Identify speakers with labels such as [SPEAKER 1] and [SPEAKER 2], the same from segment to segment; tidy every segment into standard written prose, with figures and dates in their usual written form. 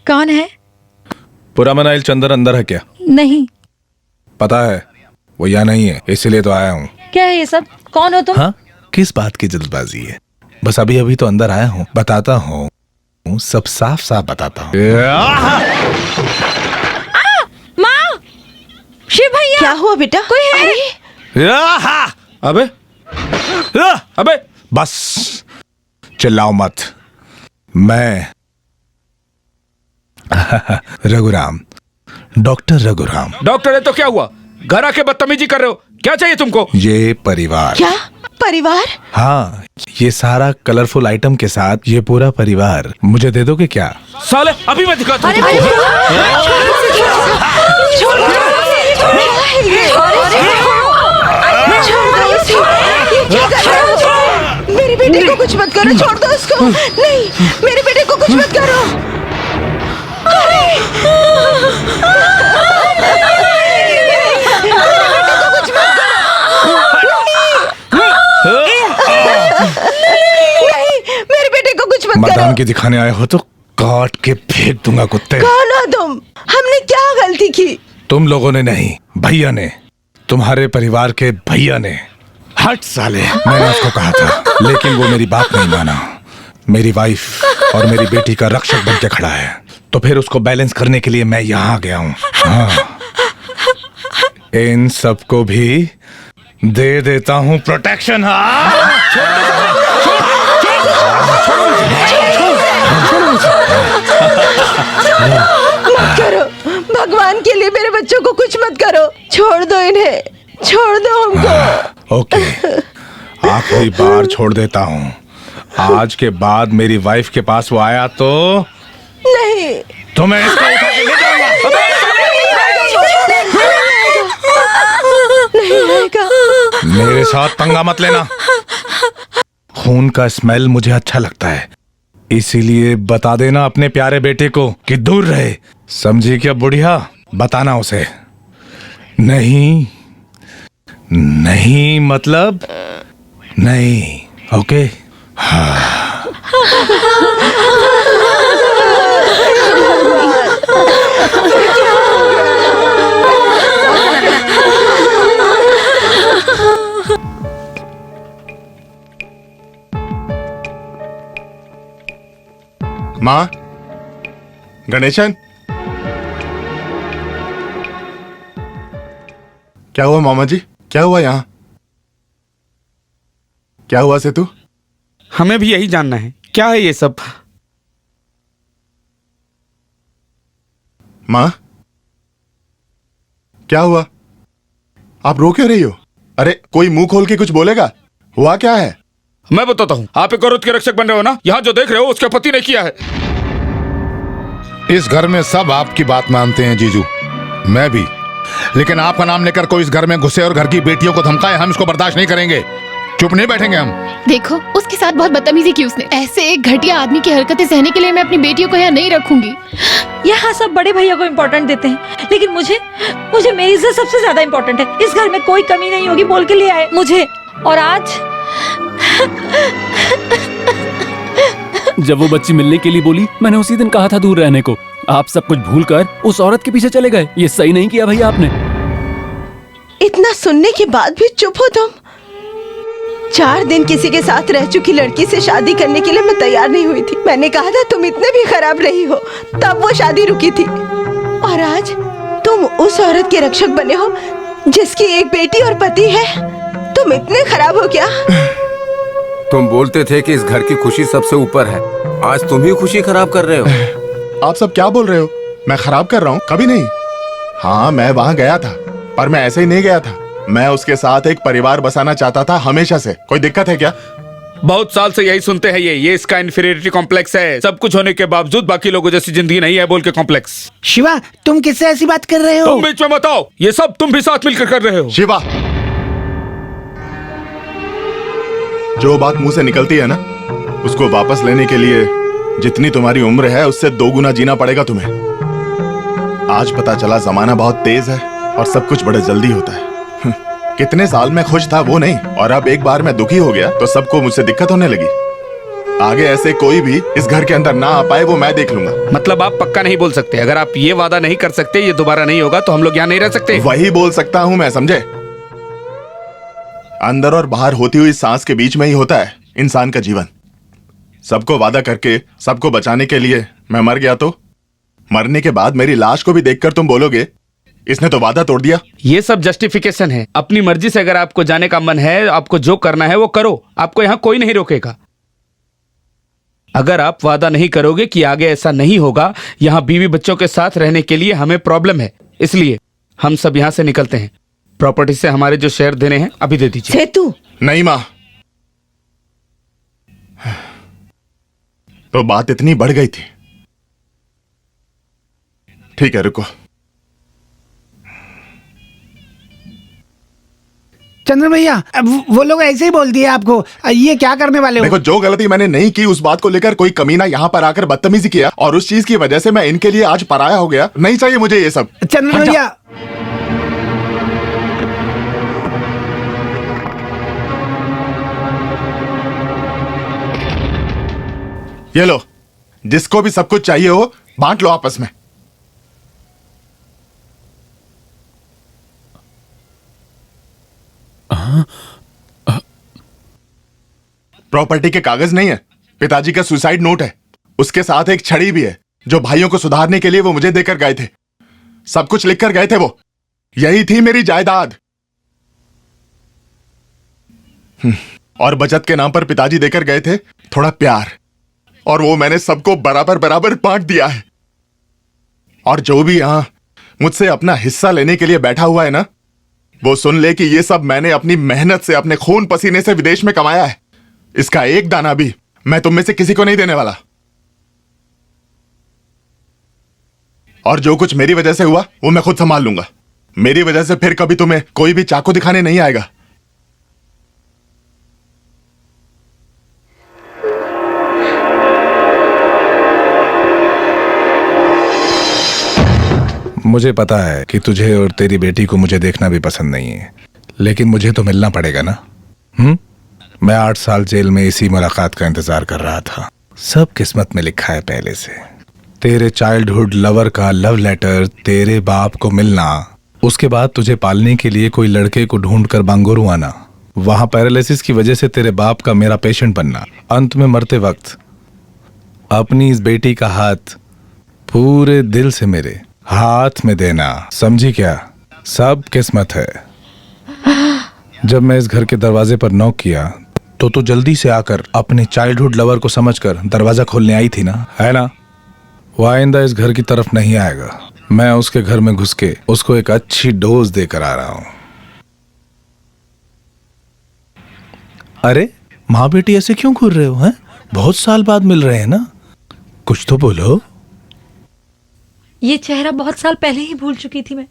[SPEAKER 1] कौन है?
[SPEAKER 2] पुरामनाइल चंदर अंदर है क्या?
[SPEAKER 1] नहीं।
[SPEAKER 2] पता है वो यहाँ नहीं है, इसीलिए तो आया हूँ।
[SPEAKER 1] क्या है ये सब? कौन हो तुम?
[SPEAKER 2] हाँ, किस बात की जल्दबाजी है? बस अभी अभी तो अंदर आया हूँ, बताता हूँ, सब साफ साफ बताता हूँ।
[SPEAKER 1] माँ! शिव भैया!
[SPEAKER 3] क्या हुआ बेटा?
[SPEAKER 1] कोई है?
[SPEAKER 2] अबे अबे बस चिल्लाओ मत। मैं रघुराम, डॉक्टर रघुराम।
[SPEAKER 4] डॉक्टर है तो क्या हुआ? घर आके बदतमीजी कर रहे हो, क्या चाहिए तुमको?
[SPEAKER 2] ये परिवार।
[SPEAKER 3] क्या परिवार?
[SPEAKER 2] हाँ, ये सारा कलरफुल आइटम के साथ ये पूरा परिवार मुझे दे दोगे क्या?
[SPEAKER 4] साले अभी मैं दिखाता हूँ।
[SPEAKER 3] मेरे बेटे को कुछ मत करो, छोड़ दो उसको। नहीं, मेरे बेटे को कुछ मत करो। मेरे बेटे को कुछ मत करो।
[SPEAKER 2] मर्दान की दिखाने आए हो तो काट के फेंक दूंगा कुत्ते।
[SPEAKER 3] कौन हो तुम? हमने क्या गलती की?
[SPEAKER 2] तुम लोगों ने नहीं, भैया ने, तुम्हारे परिवार के भैया ने। हट साले, मैंने उसको कहा था लेकिन वो मेरी बात नहीं माना। मेरी वाइफ और मेरी बेटी का रक्षक बन के खड़ा है, तो फिर उसको बैलेंस करने के लिए मैं यहाँ आ गया हूँ। हाँ, इन सबको भी दे देता हूँ प्रोटेक्शन।
[SPEAKER 3] मत करो, भगवान के लिए मेरे बच्चों को कुछ मत करो। छोड़ दो इन्हें, छोड़ दो हमको।
[SPEAKER 2] ओके, आखिरी बार छोड़ देता हूँ। आज के बाद मेरी वाइफ के पास वो आया तो
[SPEAKER 3] नहीं,
[SPEAKER 2] तो मैं इसको उठा के ले जाऊंगा।
[SPEAKER 3] नहीं आएगा।
[SPEAKER 2] मेरे साथ पंगा मत लेना। खून का स्मेल मुझे अच्छा लगता है, इसीलिए बता देना अपने प्यारे बेटे को कि दूर रहे। समझी क्या बुढ़िया? बताना उसे। नहीं नहीं मतलब नहीं। ओके? हाँ।
[SPEAKER 5] माँ, गणेशन, क्या हुआ मामा जी? क्या हुआ यहाँ? क्या हुआ सेतु?
[SPEAKER 4] हमें भी यही जानना है, क्या है ये सब?
[SPEAKER 5] माँ, क्या हुआ? आप रो क्यों रही हो? अरे कोई मुंह खोल के कुछ बोलेगा। हुआ क्या है?
[SPEAKER 4] मैं बताता हूँ। आप एक औरत के रक्षक बन रहे हो ना? यहाँ जो देख रहे हो उसके पति ने किया है।
[SPEAKER 6] इस घर में सब आपकी बात मानते हैं जीजू, मैं भी। लेकिन आपका नाम लेकर कोई इस घर में घुसे और घर की बेटियों को धमकाए, हम इसको बर्दाश्त नहीं करेंगे। चुप नहीं बैठेंगे हम।
[SPEAKER 7] देखो, उसके साथ बहुत बदतमीजी की उसने। ऐसे एक घटिया आदमी की हरकतें सहने के लिए मैं अपनी बेटियों को यहाँ नहीं रखूंगी।
[SPEAKER 1] यहाँ सब बड़े भैया को इम्पोर्टेंट देते हैं, लेकिन मुझे मेरी इज्जत सबसे ज्यादा इम्पोर्टेंट है। इस घर में कोई कमी नहीं होगी बोल के लिए आए मुझे। और आज
[SPEAKER 8] जब वो बच्ची मिलने के लिए बोली, मैंने उसी दिन कहा था दूर रहने को। आप सब कुछ भूलकर उस औरत के पीछे चले गए। ये सही नहीं किया भैया आपने।
[SPEAKER 3] इतना सुनने के बाद भी चुप हो तुम? 4 दिन किसी के साथ रह चुकी लड़की से शादी करने के लिए मैं तैयार नहीं हुई थी। मैंने कहा था तुम इतने भी खराब नहीं हो, तब वो शादी रुकी थी। और आज तुम उस औरत के रक्षक बने हो जिसकी एक बेटी और पति है। तुम इतने खराब हो क्या?
[SPEAKER 9] तुम बोलते थे कि इस घर की खुशी सबसे ऊपर है, आज तुम ही खुशी खराब कर रहे हो।
[SPEAKER 5] आप सब क्या बोल रहे हो? मैं खराब कर रहा हूँ? कभी नहीं। हाँ, मैं वहाँ गया था, पर मैं ऐसे ही नहीं गया था। मैं उसके साथ एक परिवार बसाना चाहता था हमेशा से। कोई दिक्कत है क्या?
[SPEAKER 4] बहुत साल से यही सुनते हैं। ये इसका इन्फीरियरिटी कॉम्प्लेक्स है। सब कुछ होने के बावजूद बाकी लोगों जैसी जिंदगी नहीं है बोल के कॉम्प्लेक्स।
[SPEAKER 10] शिवा, तुम किससे ऐसी बात कर रहे हो?
[SPEAKER 4] तुम बीच में बताओ, ये सब तुम भी साथ मिलकर कर रहे हो।
[SPEAKER 5] शिवा, जो बात मुंह से निकलती है ना, उसको वापस लेने के लिए जितनी तुम्हारी उम्र है उससे 2 गुना जीना पड़ेगा तुम्हें। आज पता चला जमाना बहुत तेज है और सब कुछ बड़े जल्दी होता है। कितने साल में खुश था वो नहीं, और अब एक बार मैं दुखी हो गया तो सबको मुझसे दिक्कत होने लगी। आगे ऐसे कोई भी इस घर के अंदर ना आ पाए वो मैं देख लूंगा।
[SPEAKER 4] मतलब आप पक्का नहीं बोल सकते? अगर आप ये वादा नहीं कर सकते ये दोबारा नहीं होगा तो हम लोग यहाँ नहीं रह सकते?
[SPEAKER 5] वही बोल सकता हूँ मैं, समझे? अंदर और बाहर होती हुई सांस के बीच में ही होता है इंसान का जीवन। सबको वादा करके सबको बचाने के लिए मैं मर गया तो मरने के बाद मेरी लाश को भी देखकर तुम बोलोगे इसने तो वादा तोड़ दिया।
[SPEAKER 4] ये सब जस्टिफिकेशन है। अपनी मर्जी से अगर आपको जाने का मन है, आपको जो करना है वो करो, आपको यहाँ कोई नहीं रोकेगा। अगर आप वादा नहीं करोगे कि आगे ऐसा नहीं होगा, यहाँ बीवी बच्चों के साथ रहने के लिए हमें प्रॉब्लम है, इसलिए हम सब यहाँ से निकलते हैं। प्रॉपर्टी से हमारे जो शेयर देने हैं अभी दे दीजिए।
[SPEAKER 3] सेतु,
[SPEAKER 5] नहीं माँ, तो बात इतनी बढ़ गई थी। ठीक है, रुको।
[SPEAKER 10] चंद्र भैया, अब वो लोग ऐसे ही बोल दिए आपको, ये क्या करने वाले हो?
[SPEAKER 5] देखो, जो गलती मैंने नहीं की उस बात को लेकर कोई कमीना यहाँ पर आकर बदतमीजी किया और उस चीज की वजह से मैं इनके लिए आज पराया हो गया। नहीं चाहिए मुझे ये सब।
[SPEAKER 10] चंद्र भैया,
[SPEAKER 5] ये लो, जिसको भी सब कुछ चाहिए हो बांट लो आपस में। प्रॉपर्टी के कागज नहीं है, पिताजी का सुसाइड नोट है। उसके साथ एक छड़ी भी है जो भाइयों को सुधारने के लिए वो मुझे देकर गए थे। सब कुछ लिखकर गए थे वो। यही थी मेरी जायदाद। और बचत के नाम पर पिताजी देकर गए थे थोड़ा प्यार, और वो मैंने सबको बराबर बराबर बांट दिया है। और जो भी यहां मुझसे अपना हिस्सा लेने के लिए बैठा हुआ है ना, वो सुन ले कि ये सब मैंने अपनी मेहनत से, अपने खून पसीने से विदेश में कमाया है। इसका एक दाना भी मैं तुम में से किसी को नहीं देने वाला। और जो कुछ मेरी वजह से हुआ वो मैं खुद संभाल लूंगा। मेरी वजह से फिर कभी तुम्हें कोई भी चाकू दिखाने नहीं आएगा।
[SPEAKER 2] मुझे पता है कि तुझे और तेरी बेटी को मुझे देखना भी पसंद नहीं है, लेकिन मुझे तो मिलना पड़ेगा ना। मैं 8 साल जेल में इसी मुलाकात का इंतजार कर रहा था। सब किस्मत में लिखा है पहले से। तेरे चाइल्डहुड लवर का लव लेटर, तेरे बाप को मिलना, उसके बाद तुझे पालने के लिए कोई लड़के को ढूंढकर बांगुरू आना, वहां पैरालिसिस की वजह से तेरे बाप का मेरा पेशेंट बनना, अंत में मरते वक्त अपनी इस बेटी का हाथ पूरे दिल से मेरे हाथ में देना। समझी क्या? सब किस्मत है। जब मैं इस घर के दरवाजे पर नॉक किया तो तू जल्दी से आकर अपने चाइल्डहुड लवर को समझकर दरवाजा खोलने आई थी ना, है ना? वो आइंदा इस घर की तरफ नहीं आएगा। मैं उसके घर में घुस के उसको एक अच्छी डोज देकर आ रहा हूं। अरे माँ बेटी ऐसे क्यों घूर रहे हो? हैं? बहुत साल बाद मिल रहे हैं ना, कुछ तो बोलो।
[SPEAKER 1] ये चेहरा बहुत साल पहले ही भूल चुकी थी मैं।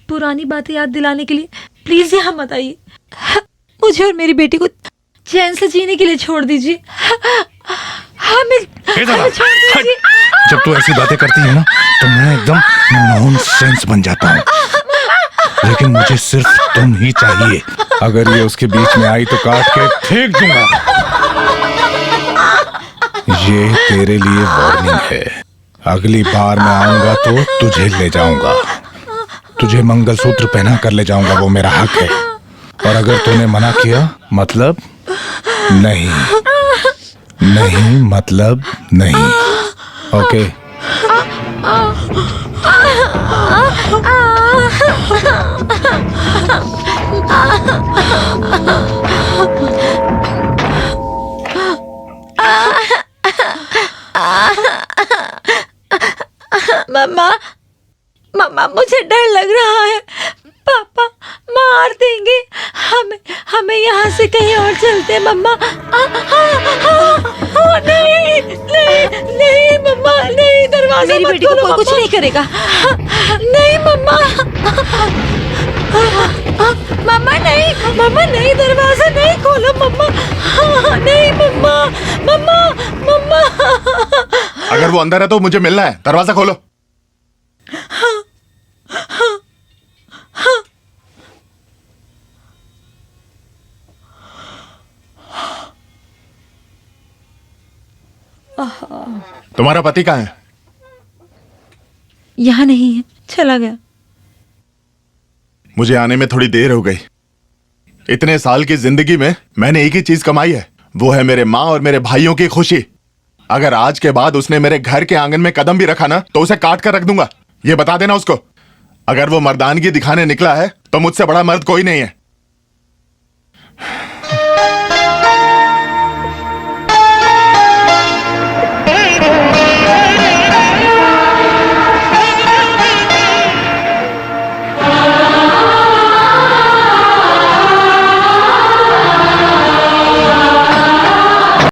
[SPEAKER 1] पुरानी बातें याद दिलाने के लिए प्लीज यहाँ मत आइए। मुझे और मेरी बेटी को चैन से जीने के लिए छोड़ दीजिए। हमें छोड़ दीजिए।
[SPEAKER 2] जब तू ऐसी बातें करती है ना तो मैं एकदम नॉनसेंस बन जाता हूँ, लेकिन मुझे सिर्फ तुम ही चाहिए। अगर ये उसके बीच में आई तो काट के फेंक दूंगा। ये तेरे लिए वार्निंग है। अगली बार मैं आऊंगा तो तुझे ले जाऊंगा, तुझे मंगलसूत्र पहना कर ले जाऊंगा, वो मेरा हक है। और अगर तूने मना किया मतलब नहीं, नहीं मतलब नहीं। ओके?
[SPEAKER 1] मम्मा, मम्मा मुझे डर लग रहा है। पापा मार देंगे हमें। हमें यहाँ से कहीं और चलते हैं मम्मा। नहीं नहीं नहीं मम्मा नहीं, दरवाजा मेरी बेटी को कुछ नहीं करेगा। नहीं मम्मा, मम्मा नहीं, दरवाजा नहीं खोलो मम्मा। नहीं मम्मा, मम्मा मम्मा।
[SPEAKER 5] अगर वो अंदर है तो मुझे मिलना है, दरवाजा खोलो। तुम्हारा पति कहाँ है?
[SPEAKER 1] यहाँ नहीं है, चला गया।
[SPEAKER 5] मुझे आने में थोड़ी देर हो गई। इतने साल की जिंदगी में मैंने एक ही चीज कमाई है, वो है मेरे माँ और मेरे भाइयों की खुशी। अगर आज के बाद उसने मेरे घर के आंगन में कदम भी रखा ना तो उसे काट कर रख दूंगा, ये बता देना उसको। अगर वो मर्दानगी दिखाने निकला है तो मुझसे बड़ा मर्द कोई नहीं है।